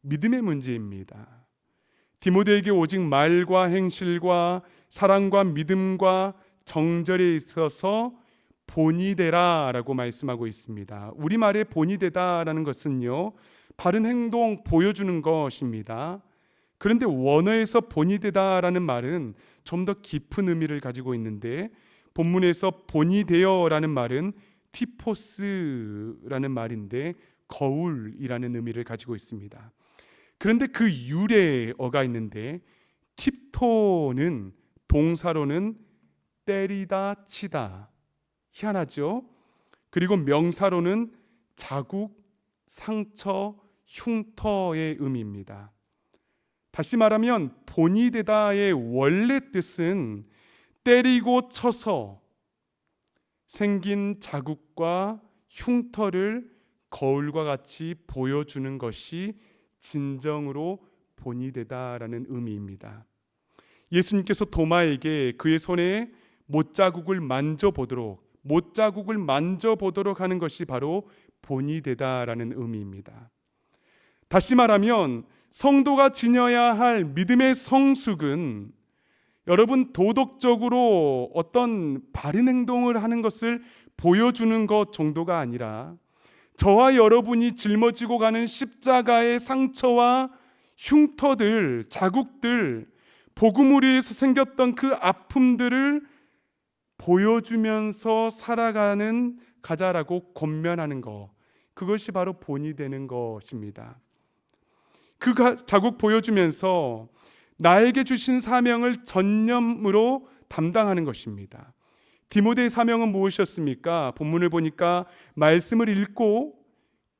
믿음의 문제입니다. 디모데에게 오직 말과 행실과 사랑과 믿음과 정절에 있어서 본이 되라라고 말씀하고 있습니다. 우리말에 본이 되다라는 것은요, 바른 행동 보여주는 것입니다. 그런데 원어에서 본이 되다라는 말은 좀 더 깊은 의미를 가지고 있는데, 본문에서 본이 되어라는 말은 티포스라는 말인데 거울이라는 의미를 가지고 있습니다. 그런데 그 유래어가 있는데, 팁토는 동사로는 때리다 치다, 희한하죠? 그리고 명사로는 자국, 상처, 흉터의 의미입니다. 다시 말하면 본이 되다의 원래 뜻은 때리고 쳐서 생긴 자국과 흉터를 거울과 같이 보여주는 것이 진정으로 본이 되다라는 의미입니다. 예수님께서 도마에게 그의 손에 못자국을 만져보도록 하는 것이 바로 본이 되다라는 의미입니다. 다시 말하면 성도가 지녀야 할 믿음의 성숙은 여러분 도덕적으로 어떤 바른 행동을 하는 것을 보여주는 것 정도가 아니라 저와 여러분이 짊어지고 가는 십자가의 상처와 흉터들, 자국들, 복음을 위해서 생겼던 그 아픔들을 보여주면서 살아가는 가자라고 권면하는 것, 그것이 바로 본이 되는 것입니다. 그 자국 보여주면서 나에게 주신 사명을 전념으로 담당하는 것입니다. 디모데의 사명은 무엇이었습니까? 본문을 보니까 말씀을 읽고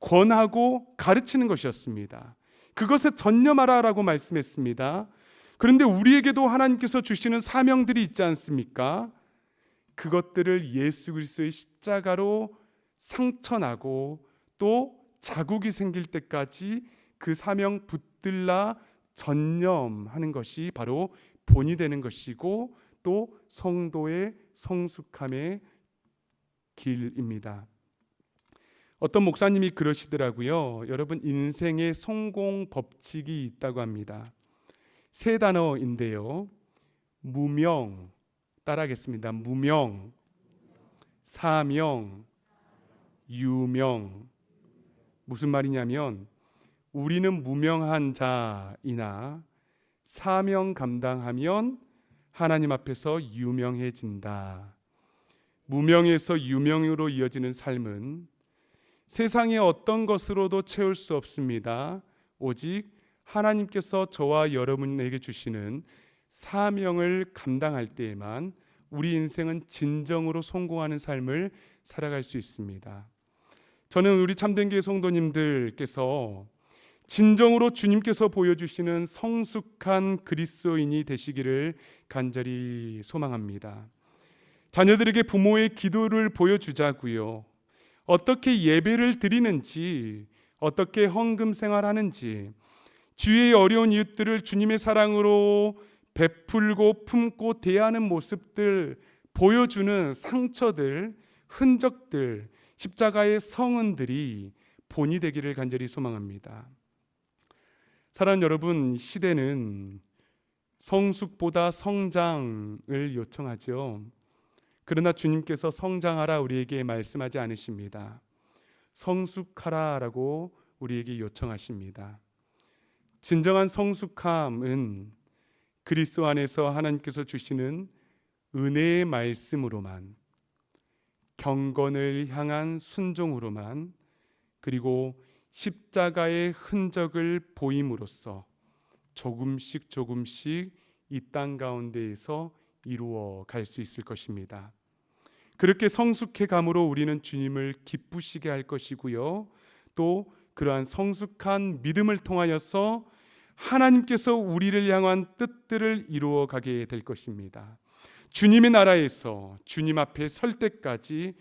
권하고 가르치는 것이었습니다. 그것에 전념하라라고 말씀했습니다. 그런데 우리에게도 하나님께서 주시는 사명들이 있지 않습니까? 그것들을 예수 그리스도의 십자가로 상처나고 또 자국이 생길 때까지 그 사명 붙들라 전념하는 것이 바로 본이 되는 것이고 또 성도의 성숙함의 길입니다. 어떤 목사님이 그러시더라고요. 여러분, 인생의 성공 법칙이 있다고 합니다. 세 단어인데요. 무명, 따라하겠습니다. 무명, 사명, 유명. 무슨 말이냐면 우리는 무명한 자이나 사명 감당하면 하나님 앞에서 유명해진다. 무명에서 유명으로 이어지는 삶은 세상의 어떤 것으로도 채울 수 없습니다. 오직 하나님께서 저와 여러분에게 주시는 사명을 감당할 때에만 우리 인생은 진정으로 성공하는 삶을 살아갈 수 있습니다. 저는 우리 참된교회 성도님들께서 진정으로 주님께서 보여주시는 성숙한 그리스도인이 되시기를 간절히 소망합니다. 자녀들에게 부모의 기도를 보여주자고요. 어떻게 예배를 드리는지, 어떻게 헌금 생활하는지, 주위의 어려운 이웃들을 주님의 사랑으로 베풀고 품고 대하는 모습들 보여주는 상처들, 흔적들, 십자가의 성은들이 본이 되기를 간절히 소망합니다. 사랑하는 여러분, 시대는 성숙보다 성장을 요청하죠. 그러나 주님께서 성장하라 우리에게 말씀하지 않으십니다. 성숙하라라고 우리에게 요청하십니다. 진정한 성숙함은 그리스도 안에서 하나님께서 주시는 은혜의 말씀으로만, 경건을 향한 순종으로만, 그리고 십자가의 흔적을 보임으로써 조금씩 이 땅 가운데에서 이루어 갈 수 있을 것입니다. 그렇게 성숙해 감으로 우리는 주님을 기쁘시게 할 것이고요. 또 그러한 성숙한 믿음을 통하여서 하나님께서 우리를 향한 뜻들을 이루어 가게 될 것입니다. 주님의 나라에서 주님 앞에 설 때까지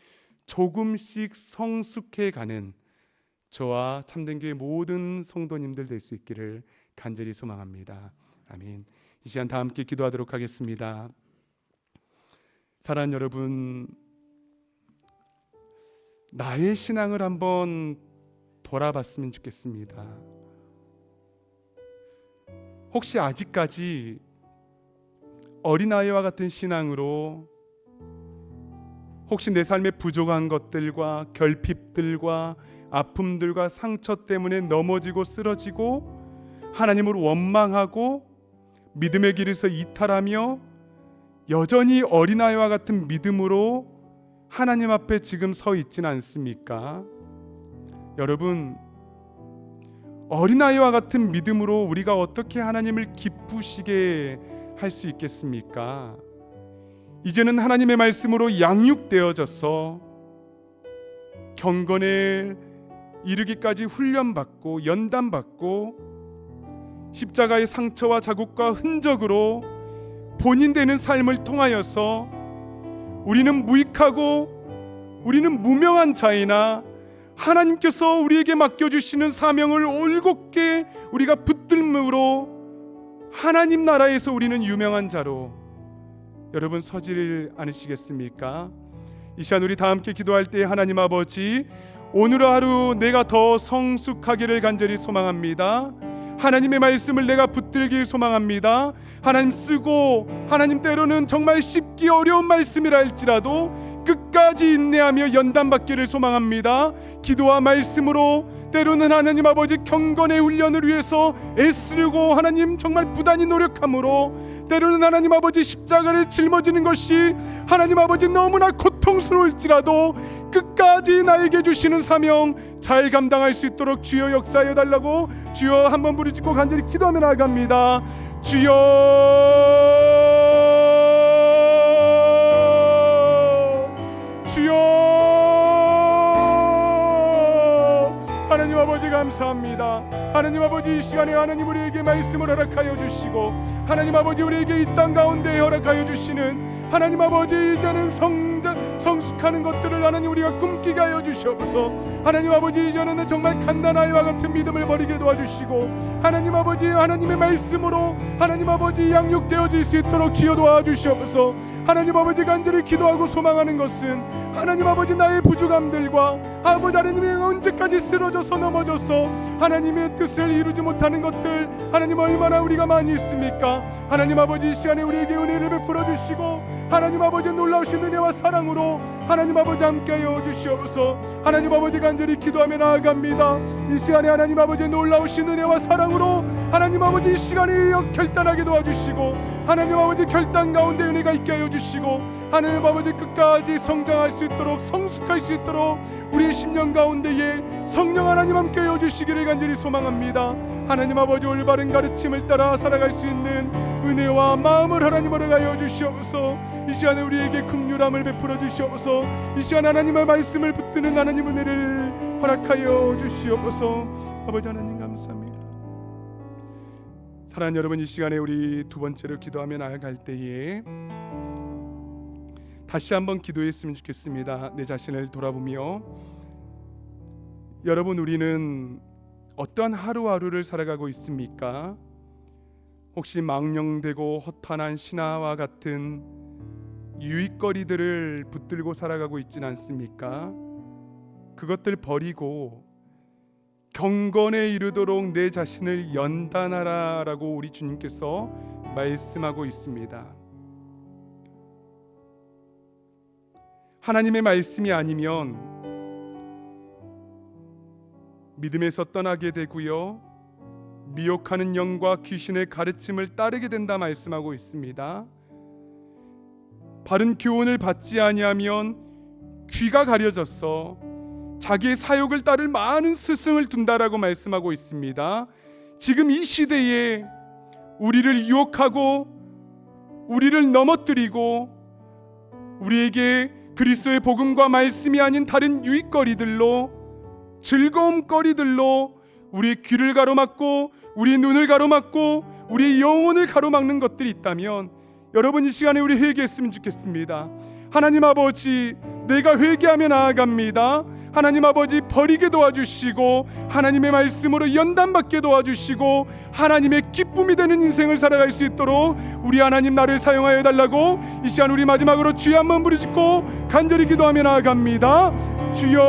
조금씩 성숙해 가는 저와 참된교회 모든 성도님들 될 수 있기를 간절히 소망합니다. 아멘. 이 시간 다 함께 기도하도록 하겠습니다. 사랑하는 여러분, 나의 신앙을 한번 돌아봤으면 좋겠습니다. 혹시 아직까지 어린아이와 같은 신앙으로 혹시 내 삶에 부족한 것들과 결핍들과 아픔들과 상처 때문에 넘어지고 쓰러지고 하나님을 원망하고 믿음의 길에서 이탈하며 여전히 어린아이와 같은 믿음으로 하나님 앞에 지금 서 있지는 않습니까? 여러분, 어린아이와 같은 믿음으로 우리가 어떻게 하나님을 기쁘시게 할 수 있겠습니까? 이제는 하나님의 말씀으로 양육되어져서 경건에 이르기까지 훈련받고 연단받고 십자가의 상처와 자국과 흔적으로 본인되는 삶을 통하여서 우리는 무익하고 우리는 무명한 자이나 하나님께서 우리에게 맡겨주시는 사명을 올곧게 우리가 붙들므로 하나님 나라에서 우리는 유명한 자로 여러분 서지를 않으시겠습니까? 이 시간 우리 다 함께 기도할 때 하나님 아버지, 오늘 하루 내가 더 성숙하기를 간절히 소망합니다. 하나님의 말씀을 내가 붙들길 소망합니다. 하나님 쓰고 하나님 때로는 정말 쉽기 어려운 말씀이라 할지라도 끝까지 인내하며 연단받기를 소망합니다. 기도와 말씀으로 때로는 하나님 아버지 경건의 훈련을 위해서 애쓰고 하나님 정말 부단히 노력함으로 때로는 하나님 아버지 십자가를 짊어지는 것이 하나님 아버지 너무나 고통스러울지라도 끝까지 나에게 주시는 사명 잘 감당할 수 있도록 주여 역사하여 달라고 주여 한번 부르짖고 간절히 기도하며 나아갑니다. 주여, 주여, 하나님 아버지 감사합니다. 하나님 아버지, 이 시간에 하나님 우리에게 말씀을 허락하여 주시고, 하나님 아버지 우리에게 이 땅 가운데 허락하여 주시는 하나님 아버지, 이제는 성숙하는 것들을 하나님 우리가 꿈꾸게 하여 주시옵소서. 하나님 아버지, 이제는 정말 갓난아이와 같은 믿음을 버리게 도와주시고, 하나님 아버지 하나님의 말씀으로 하나님 아버지 양육되어질 수 있도록 지어 도와주시옵소서. 하나님 아버지, 간절히 기도하고 소망하는 것은 하나님 아버지 나의 부족함들과 아버지 하나님이 언제까지 쓰러져서 넘어져서 하나님의 뜻을 이루지 못하는 것들, 하나님 얼마나 우리가 많이 있습니까? 하나님 아버지, 이 시간에 우리에게 은혜를 베풀어 주시고, 하나님 아버지 놀라우신 은혜와 사랑으로 하나님 아버지 함께하여 주시옵소서. 하나님 아버지, 간절히 기도하며 나아갑니다. 이 시간에 하나님 아버지 놀라우신 은혜와 사랑으로 하나님 아버지 이 시간에 결단하게 도와주시고, 하나님 아버지 결단 가운데 은혜가 있게 하여 주시고, 하나님 아버지 끝까지 성장할 수 있도록, 성숙할 수 있도록 우리의 심령 가운데에 성령 하나님 함께하여 주시기를 간절히 소망합니다. 하나님 아버지 올바른 가르침을 따라 살아갈 수 있는 은혜와 마음을 하나님 허락하여 주시옵소서. 이 시간에 우리에게 긍휼함을 베풀어 주시옵소서. 이 시간 하나님의 말씀을 붙드는 하나님 은혜를 허락하여 주시옵소서. 아버지 하나님 감사합니다. 사랑하는 여러분, 이 시간에 우리 두 번째로 기도하며 나아갈 때에 다시 한번 기도했으면 좋겠습니다. 내 자신을 돌아보며, 여러분, 우리는 어떠한 하루하루를 살아가고 있습니까? 혹시 망령되고 허탄한 신화와 같은 유익거리들을 붙들고 살아가고 있지는 않습니까? 그것들 버리고 경건에 이르도록 내 자신을 연단하라 라고 우리 주님께서 말씀하고 있습니다. 하나님의 말씀이 아니면 믿음에서 떠나게 되고요, 미혹하는 영과 귀신의 가르침을 따르게 된다 말씀하고 있습니다. 바른 교훈을 받지 아니하면 귀가 가려져서 자기의 사욕을 따를 많은 스승을 둔다라고 말씀하고 있습니다. 지금 이 시대에 우리를 유혹하고 우리를 넘어뜨리고 우리에게 그리스도의 복음과 말씀이 아닌 다른 유익거리들로, 즐거움거리들로 우리의 귀를 가로막고 우리의 눈을 가로막고 우리의 영혼을 가로막는 것들이 있다면, 여러분 이 시간에 우리 회개했으면 좋겠습니다. 하나님 아버지, 내가 회개하며 나아갑니다. 하나님 아버지 버리게 도와주시고, 하나님의 말씀으로 연단받게 도와주시고, 하나님의 기쁨이 되는 인생을 살아갈 수 있도록 우리 하나님 나를 사용하여 달라고 이 시간 우리 마지막으로 주여 한번 부르짖고 간절히 기도하며 나아갑니다. 주여,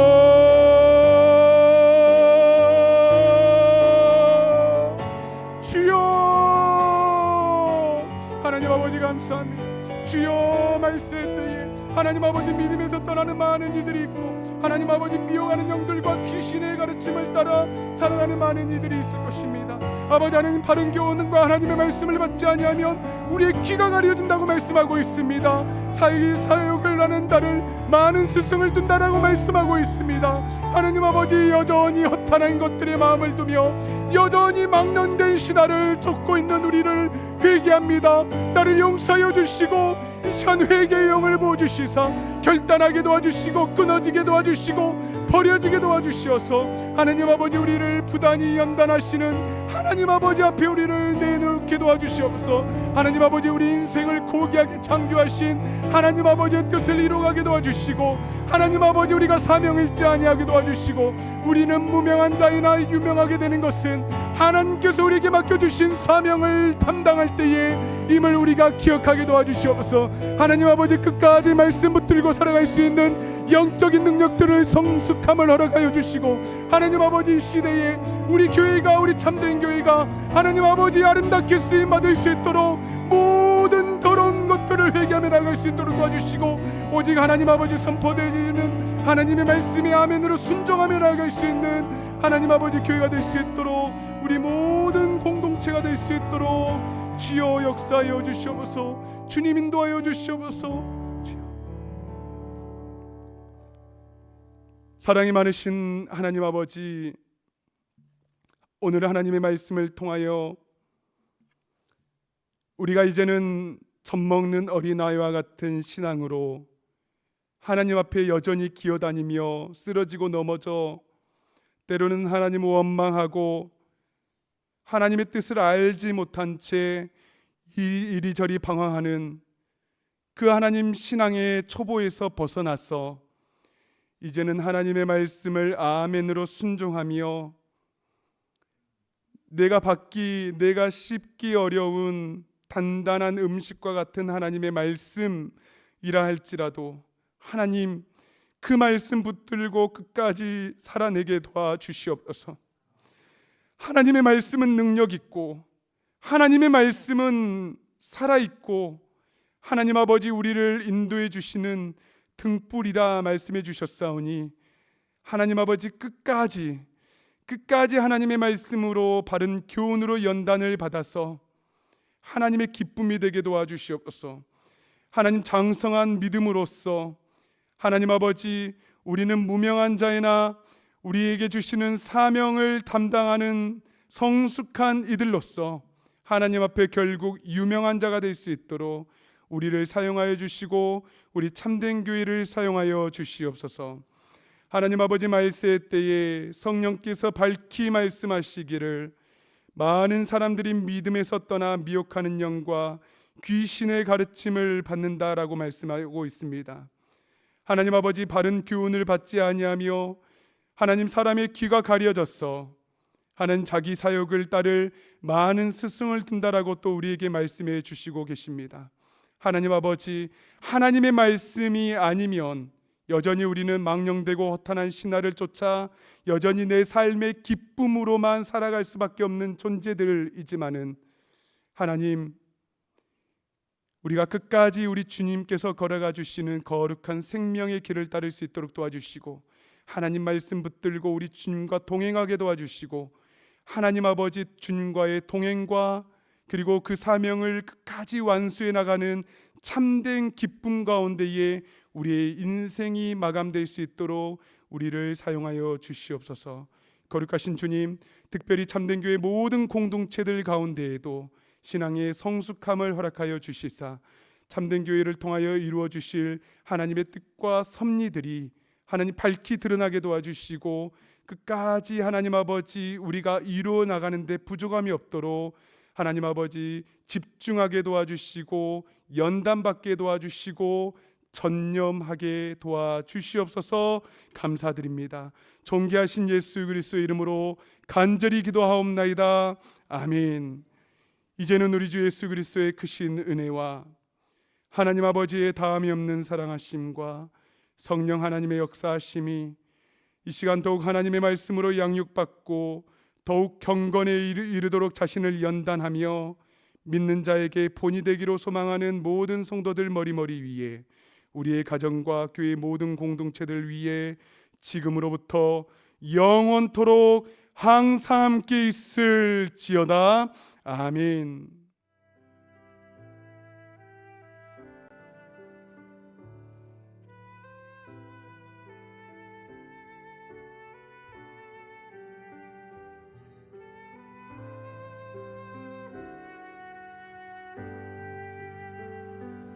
하나님 아버지 감사합니다. 주여, 말씀 때에 하나님 아버지 믿음에서 떠나는 많은 이들이 있고, 하나님 아버지 미워하는 영들과 귀신의 가르침을 따라 살아가는 많은 이들이 있을 것입니다. 아버지 하나님, 바른 교훈과 하나님의 말씀을 받지 아니하면 우리의 귀가 가려진다고 말씀하고 있습니다. 사욕을 하는 다를 많은 스승을 둔다라고 말씀하고 있습니다. 하나님 아버지, 여전히 허탄한 것들에 마음을 두며 여전히 망령된 신화를 쫓고 있는 우리를 회개합니다. 나를 용서하여 주시고 이 시간 회개의 영을 부어주시사 결단하게 도와주시고 끊어지게 도와주시고 버려지게 도와주시어서 하나님 아버지 우리를 부단히 연단하시는 하나님 아버지 앞에 우리를 내놓게 도와주시옵소서. 하나님 아버지, 우리 인생을 고귀하게 창조하신 하나님 아버지의 뜻을 이루어가게 도와주시고, 하나님 아버지 우리가 사명을 잊지 아니하게 도와주시고, 우리는 무명한 자이나 유명하게 되는 것은 하나님께서 우리에게 맡겨주신 사명을 담당할 때에 임을 우리가 기억하게 도와주시옵소서. 하나님 아버지, 끝까지 말씀 붙들고 살아갈 수 있는 영적인 능력들을 성숙함을 허락하여 주시고, 하나님 아버지 이 시대에 우리 교회가, 우리 참된 교회가 하나님 아버지 아름답게 쓰임 받을 수 있도록 모든 더러운 것들을 회개하며 나갈 수 있도록 도와주시고, 오직 하나님 아버지 선포되는 하나님의 말씀에 아멘으로 순종하며 나갈 수 있는 하나님 아버지 교회가 될 수 있도록, 우리 모든 공동체가 될 수 있도록 주여 역사하여 주시옵소서. 주님 인도하여 주시옵소서. 사랑이 많으신 하나님 아버지, 오늘 하나님의 말씀을 통하여 우리가 이제는 젖먹는 어린아이와 같은 신앙으로 하나님 앞에 여전히 기어다니며 쓰러지고 넘어져 때로는 하나님을 원망하고 하나님의 뜻을 알지 못한 채 이리저리 방황하는 그 하나님 신앙의 초보에서 벗어나서 이제는 하나님의 말씀을 아멘으로 순종하며 내가 씹기 어려운 단단한 음식과 같은 하나님의 말씀이라 할지라도 하나님 그 말씀 붙들고 끝까지 살아내게 도와주시옵소서. 하나님의 말씀은 능력 있고 하나님의 말씀은 살아있고 하나님 아버지 우리를 인도해 주시는 등불이라 말씀해 주셨사오니 하나님 아버지 끝까지 하나님의 말씀으로 바른 교훈으로 연단을 받아서 하나님의 기쁨이 되게 도와주시옵소서. 하나님 장성한 믿음으로써 하나님 아버지 우리는 무명한 자이나 우리에게 주시는 사명을 담당하는 성숙한 이들로서 하나님 앞에 결국 유명한 자가 될 수 있도록 우리를 사용하여 주시고 우리 참된 교회를 사용하여 주시옵소서. 하나님 아버지 말세 때에 성령께서 밝히 말씀하시기를 많은 사람들이 믿음에서 떠나 미혹하는 영과 귀신의 가르침을 받는다라고 말씀하고 있습니다. 하나님 아버지 바른 교훈을 받지 아니하며 하나님 사람의 귀가 가려졌어 하나님 자기 사역을 따를 많은 스승을 둔다라고 또 우리에게 말씀해 주시고 계십니다. 하나님 아버지 하나님의 말씀이 아니면 여전히 우리는 망령되고 허탄한 신화를 쫓아 여전히 내 삶의 기쁨으로만 살아갈 수밖에 없는 존재들이지만은 하나님 우리가 끝까지 우리 주님께서 걸어가 주시는 거룩한 생명의 길을 따를 수 있도록 도와주시고 하나님 말씀 붙들고 우리 주님과 동행하게 도와주시고 하나님 아버지 주님과의 동행과 그리고 그 사명을 끝까지 완수해 나가는 참된 기쁨 가운데에 우리의 인생이 마감될 수 있도록 우리를 사용하여 주시옵소서. 거룩하신 주님, 특별히 참된 교회 모든 공동체들 가운데에도 신앙의 성숙함을 허락하여 주시사 참된 교회를 통하여 이루어 주실 하나님의 뜻과 섭리들이 하나님 밝히 드러나게 도와주시고 끝까지 하나님 아버지 우리가 이루어 나가는데 부족함이 없도록 하나님 아버지 집중하게 도와주시고 연단받게 도와주시고 전념하게 도와주시옵소서. 감사드립니다. 존귀하신 예수 그리스도의 이름으로 간절히 기도하옵나이다. 아멘. 이제는 우리 주 예수 그리스도의 크신 은혜와 하나님 아버지의 다함이 없는 사랑하심과 성령 하나님의 역사하심이 이 시간 더욱 하나님의 말씀으로 양육받고 더욱 경건에 이르도록 자신을 연단하며 믿는 자에게 본이 되기로 소망하는 모든 성도들 머리머리 위에 우리의 가정과 교회 모든 공동체들 위에 지금으로부터 영원토록 항상 함께 있을지어다. 아멘.